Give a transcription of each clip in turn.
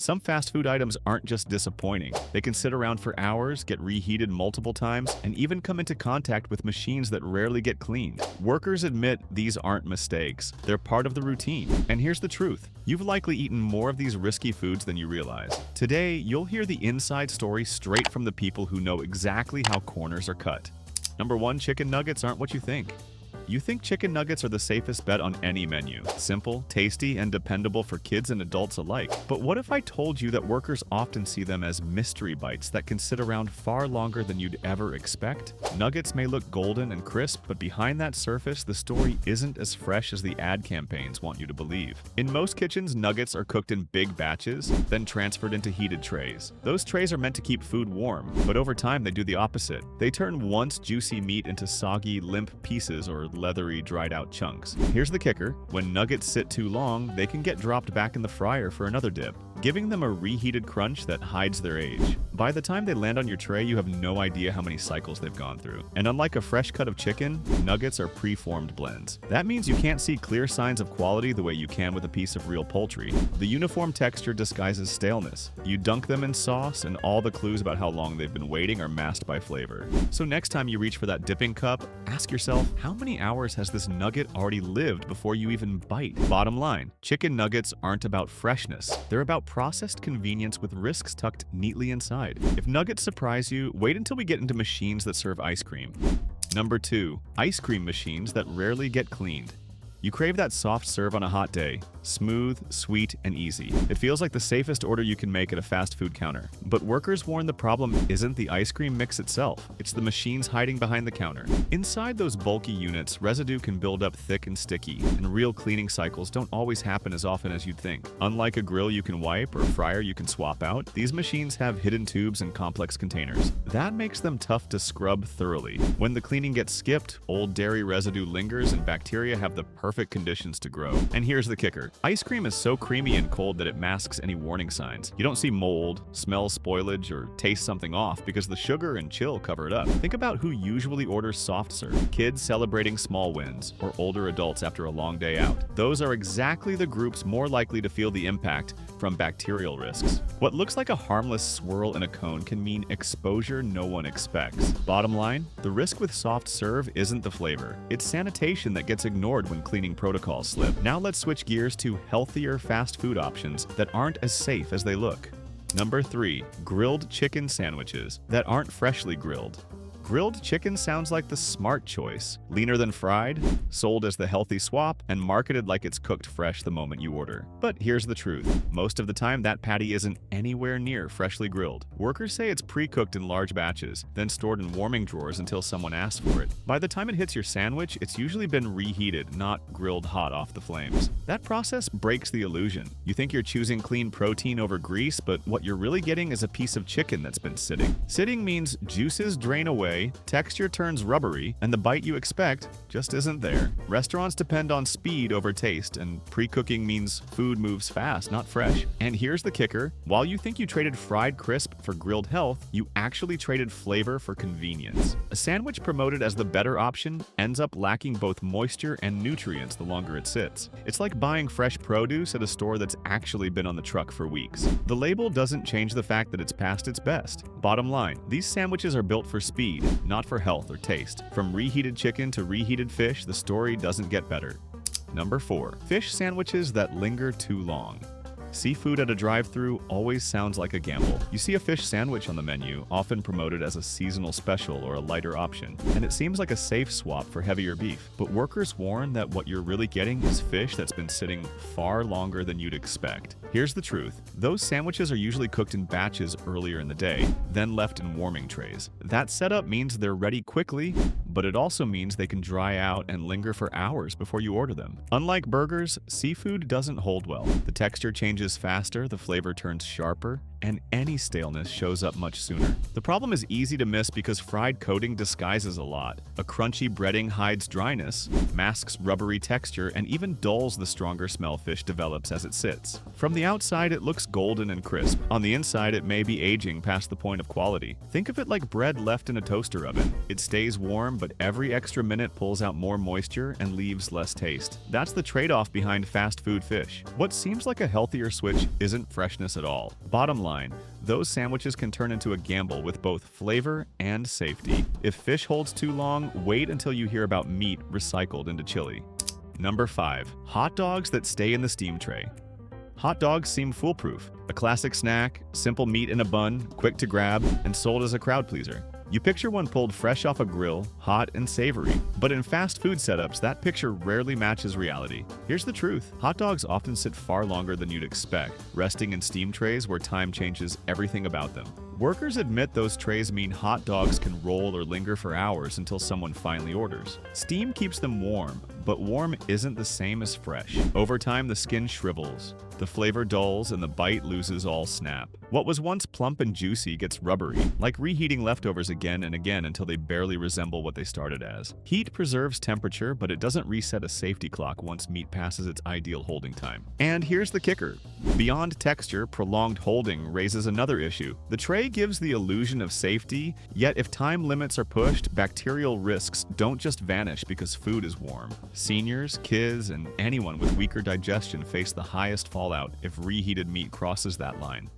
Some fast food items aren't just disappointing. They can sit around for hours, get reheated multiple times, and even come into contact with machines that rarely get cleaned. Workers admit these aren't mistakes. They're part of the routine. And here's the truth. You've likely eaten more of these risky foods than you realize. Today, you'll hear the inside story straight from the people who know exactly how corners are cut. Number 1, chicken nuggets aren't what you think. You think chicken nuggets are the safest bet on any menu. Simple, tasty, and dependable for kids and adults alike. But what if I told you that workers often see them as mystery bites that can sit around far longer than you'd ever expect? Nuggets may look golden and crisp, but behind that surface, the story isn't as fresh as the ad campaigns want you to believe. In most kitchens, nuggets are cooked in big batches, then transferred into heated trays. Those trays are meant to keep food warm, but over time they do the opposite. They turn once juicy meat into soggy, limp pieces or leathery, dried-out chunks. Here's the kicker. When nuggets sit too long, they can get dropped back in the fryer for another dip, giving them a reheated crunch that hides their age. By the time they land on your tray, you have no idea how many cycles they've gone through. And unlike a fresh cut of chicken, nuggets are pre-formed blends. That means you can't see clear signs of quality the way you can with a piece of real poultry. The uniform texture disguises staleness. You dunk them in sauce, and all the clues about how long they've been waiting are masked by flavor. So next time you reach for that dipping cup, ask yourself, how many hours has this nugget already lived before you even bite? Bottom line, chicken nuggets aren't about freshness. They're about processed convenience with risks tucked neatly inside. If nuggets surprise you, wait until we get into machines that serve ice cream. Number 2, ice cream machines that rarely get cleaned. You crave that soft serve on a hot day. Smooth, sweet, and easy. It feels like the safest order you can make at a fast food counter. But workers warn the problem isn't the ice cream mix itself. It's the machines hiding behind the counter. Inside those bulky units, residue can build up thick and sticky, and real cleaning cycles don't always happen as often as you'd think. Unlike a grill you can wipe or a fryer you can swap out, these machines have hidden tubes and complex containers. That makes them tough to scrub thoroughly. When the cleaning gets skipped, old dairy residue lingers and bacteria have the perfect conditions to grow. And here's the kicker. Ice cream is so creamy and cold that it masks any warning signs. You don't see mold, smell spoilage, or taste something off because the sugar and chill cover it up. Think about who usually orders soft serve. Kids celebrating small wins, or older adults after a long day out. Those are exactly the groups more likely to feel the impact from bacterial risks. What looks like a harmless swirl in a cone can mean exposure no one expects. Bottom line, the risk with soft serve isn't the flavor. It's sanitation that gets ignored when cleaning protocols slip. Now let's switch gears to healthier fast food options that aren't as safe as they look. Number 3, grilled chicken sandwiches that aren't freshly grilled. Grilled chicken sounds like the smart choice. Leaner than fried, sold as the healthy swap, and marketed like it's cooked fresh the moment you order. But here's the truth. Most of the time, that patty isn't anywhere near freshly grilled. Workers say it's pre-cooked in large batches, then stored in warming drawers until someone asks for it. By the time it hits your sandwich, it's usually been reheated, not grilled hot off the flames. That process breaks the illusion. You think you're choosing clean protein over grease, but what you're really getting is a piece of chicken that's been sitting. Sitting means juices drain away, texture turns rubbery, and the bite you expect just isn't there. Restaurants depend on speed over taste, and pre-cooking means food moves fast, not fresh. And here's the kicker. While you think you traded fried crisp for grilled health, you actually traded flavor for convenience. A sandwich promoted as the better option ends up lacking both moisture and nutrients the longer it sits. It's like buying fresh produce at a store that's actually been on the truck for weeks. The label doesn't change the fact that it's past its best. Bottom line, these sandwiches are built for speed, not for health or taste. From reheated chicken to reheated fish, the story doesn't get better. Number 4, fish sandwiches that linger too long. Seafood at a drive-thru always sounds like a gamble. You see a fish sandwich on the menu, often promoted as a seasonal special or a lighter option, and it seems like a safe swap for heavier beef. But workers warn that what you're really getting is fish that's been sitting far longer than you'd expect. Here's the truth. Those sandwiches are usually cooked in batches earlier in the day, then left in warming trays. That setup means they're ready quickly, but it also means they can dry out and linger for hours before you order them. Unlike burgers, seafood doesn't hold well. The texture changes faster, the flavor turns sharper, and any staleness shows up much sooner. The problem is easy to miss because fried coating disguises a lot. A crunchy breading hides dryness, masks rubbery texture, and even dulls the stronger smell fish develops as it sits. From the outside, it looks golden and crisp. On the inside, it may be aging past the point of quality. Think of it like bread left in a toaster oven. It stays warm, but every extra minute pulls out more moisture and leaves less taste. That's the trade-off behind fast food fish. What seems like a healthier barrier switch isn't freshness at all. Bottom line, those sandwiches can turn into a gamble with both flavor and safety. If fish holds too long, wait until you hear about meat recycled into chili. Number 5. Hot dogs that stay in the steam tray. Hot dogs seem foolproof. A classic snack, simple meat in a bun, quick to grab, and sold as a crowd pleaser. You picture one pulled fresh off a grill, hot and savory. But in fast food setups, that picture rarely matches reality. Here's the truth. Hot dogs often sit far longer than you'd expect, resting in steam trays where time changes everything about them. Workers admit those trays mean hot dogs can roll or linger for hours until someone finally orders. Steam keeps them warm, but warm isn't the same as fresh. Over time, the skin shrivels, the flavor dulls, and the bite loses all snap. What was once plump and juicy gets rubbery, like reheating leftovers again and again until they barely resemble what they started as. Heat preserves temperature, but it doesn't reset a safety clock once meat passes its ideal holding time. And here's the kicker. Beyond texture, prolonged holding raises another issue. The tray gives the illusion of safety, yet if time limits are pushed, bacterial risks don't just vanish because food is warm. Seniors, kids, and anyone with weaker digestion face the highest fallout if reheated meat crosses that line.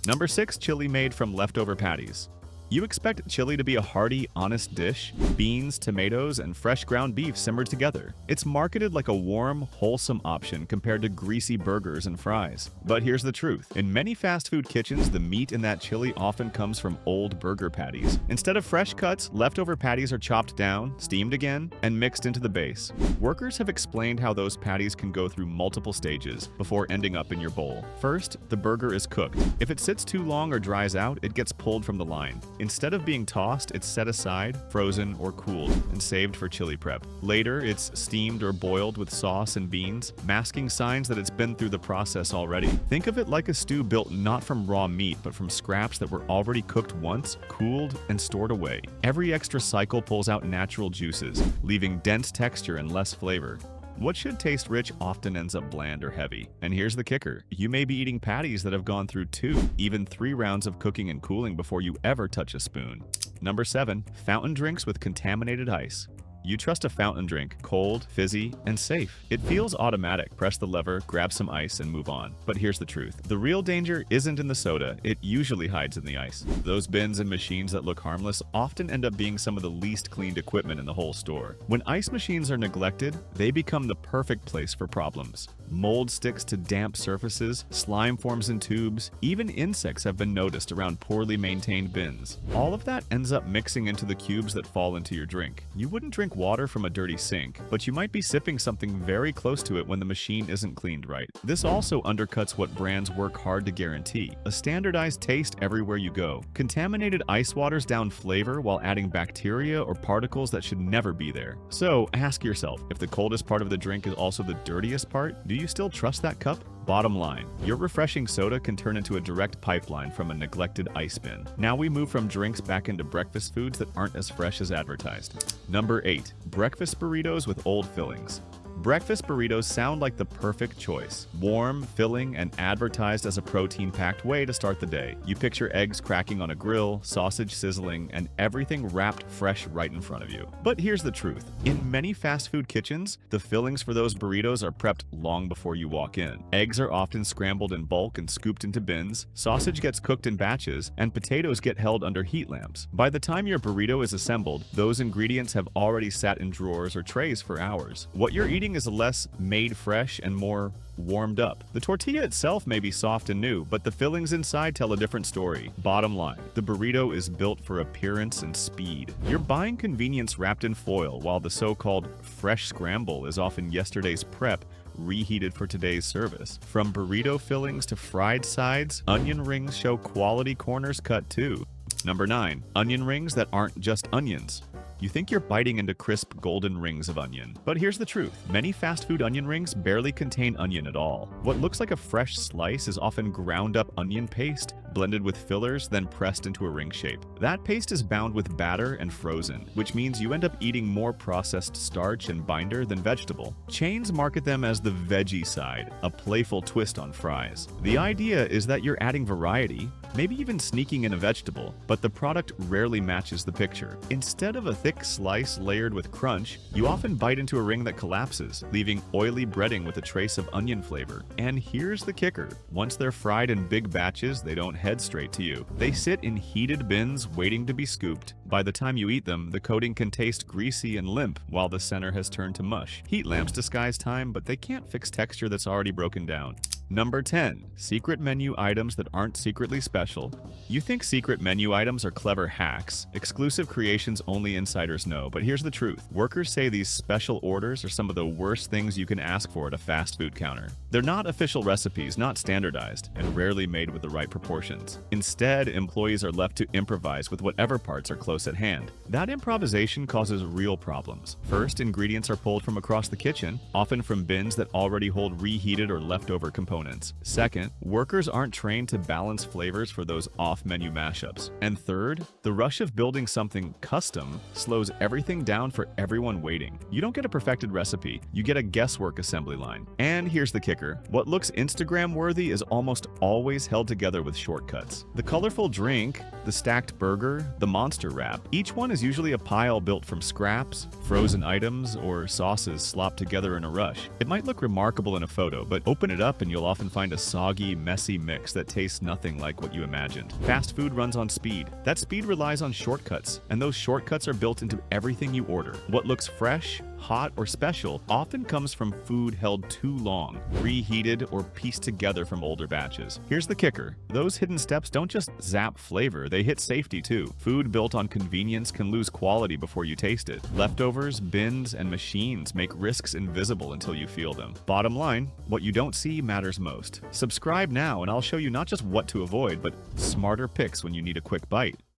Number 6. Chili made from leftover patties. You expect chili to be a hearty, honest dish, beans, tomatoes, and fresh ground beef simmered together. It's marketed like a warm, wholesome option compared to greasy burgers and fries. But here's the truth. In many fast food kitchens, the meat in that chili often comes from old burger patties. Instead of fresh cuts, leftover patties are chopped down, steamed again, and mixed into the base. Workers have explained how those patties can go through multiple stages before ending up in your bowl. First, the burger is cooked. If it sits too long or dries out, it gets pulled from the line. Instead of being tossed, it's set aside, frozen, or cooled, and saved for chili prep. Later, it's steamed or boiled with sauce and beans, masking signs that it's been through the process already. Think of it like a stew built not from raw meat, but from scraps that were already cooked once, cooled, and stored away. Every extra cycle pulls out natural juices, leaving dense texture and less flavor. What should taste rich often ends up bland or heavy. And here's the kicker. You may be eating patties that have gone through 2, even 3 rounds of cooking and cooling before you ever touch a spoon. Number 7. Fountain drinks with contaminated ice. You trust a fountain drink, cold, fizzy, and safe. It feels automatic. Press the lever, grab some ice, and move on. But here's the truth. The real danger isn't in the soda. It usually hides in the ice. Those bins and machines that look harmless often end up being some of the least cleaned equipment in the whole store. When ice machines are neglected, they become the perfect place for problems. Mold sticks to damp surfaces, slime forms in tubes, even insects have been noticed around poorly maintained bins. All of that ends up mixing into the cubes that fall into your drink. You wouldn't drink water from a dirty sink, but you might be sipping something very close to it when the machine isn't cleaned right. This also undercuts what brands work hard to guarantee: a standardized taste everywhere you go. Contaminated ice waters down flavor while adding bacteria or particles that should never be there. So ask yourself, if the coldest part of the drink is also the dirtiest part, do you still trust that cup? Bottom line, your refreshing soda can turn into a direct pipeline from a neglected ice bin. Now we move from drinks back into breakfast foods that aren't as fresh as advertised. Number 8. Breakfast burritos with old fillings. Breakfast burritos sound like the perfect choice. Warm, filling, and advertised as a protein-packed way to start the day. You picture eggs cracking on a grill, sausage sizzling, and everything wrapped fresh right in front of you. But here's the truth. In many fast food kitchens, the fillings for those burritos are prepped long before you walk in. Eggs are often scrambled in bulk and scooped into bins, sausage gets cooked in batches, and potatoes get held under heat lamps. By the time your burrito is assembled, those ingredients have already sat in drawers or trays for hours. What you're eating is less made fresh and more warmed up. The tortilla itself may be soft and new, but the fillings inside tell a different story. Bottom line, the burrito is built for appearance and speed. You're buying convenience wrapped in foil, while the so-called fresh scramble is often yesterday's prep reheated for today's service. From burrito fillings to fried sides, onion rings show quality corners cut too. Number 9. Onion rings that aren't just onions. You think you're biting into crisp golden rings of onion. But here's the truth. Many fast food onion rings barely contain onion at all. What looks like a fresh slice is often ground up onion paste, blended with fillers, then pressed into a ring shape. That paste is bound with batter and frozen, which means you end up eating more processed starch and binder than vegetable. Chains market them as the veggie side, a playful twist on fries. The idea is that you're adding variety, maybe even sneaking in a vegetable, but the product rarely matches the picture. Instead of a thick slice layered with crunch, you often bite into a ring that collapses, leaving oily breading with a trace of onion flavor. And here's the kicker. Once they're fried in big batches, they don't head straight to you. They sit in heated bins waiting to be scooped. By the time you eat them, the coating can taste greasy and limp, while the center has turned to mush. Heat lamps disguise time, but they can't fix texture that's already broken down. Number 10. Secret menu items that aren't secretly special. You think secret menu items are clever hacks, exclusive creations only insiders know, but here's the truth. Workers say these special orders are some of the worst things you can ask for at a fast food counter. They're not official recipes, not standardized, and rarely made with the right proportions. Instead, employees are left to improvise with whatever parts are close at hand. That improvisation causes real problems. First, ingredients are pulled from across the kitchen, often from bins that already hold reheated or leftover components. Second, workers aren't trained to balance flavors for those off-menu mashups. And third, the rush of building something custom slows everything down for everyone waiting. You don't get a perfected recipe, you get a guesswork assembly line. And here's the kicker. What looks Instagram-worthy is almost always held together with shortcuts. The colorful drink, the stacked burger, the monster wrap, each one is usually a pile built from scraps, frozen items, or sauces slopped together in a rush. It might look remarkable in a photo, but open it up and you'll often find a soggy, messy mix that tastes nothing like what you imagined. Fast food runs on speed. That speed relies on shortcuts, and those shortcuts are built into everything you order. What looks fresh, hot, or special often comes from food held too long, reheated, or pieced together from older batches. Here's the kicker. Those hidden steps don't just zap flavor, they hit safety too. Food built on convenience can lose quality before you taste it. Leftovers, bins, and machines make risks invisible until you feel them. Bottom line, what you don't see matters most. Subscribe now and I'll show you not just what to avoid, but smarter picks when you need a quick bite.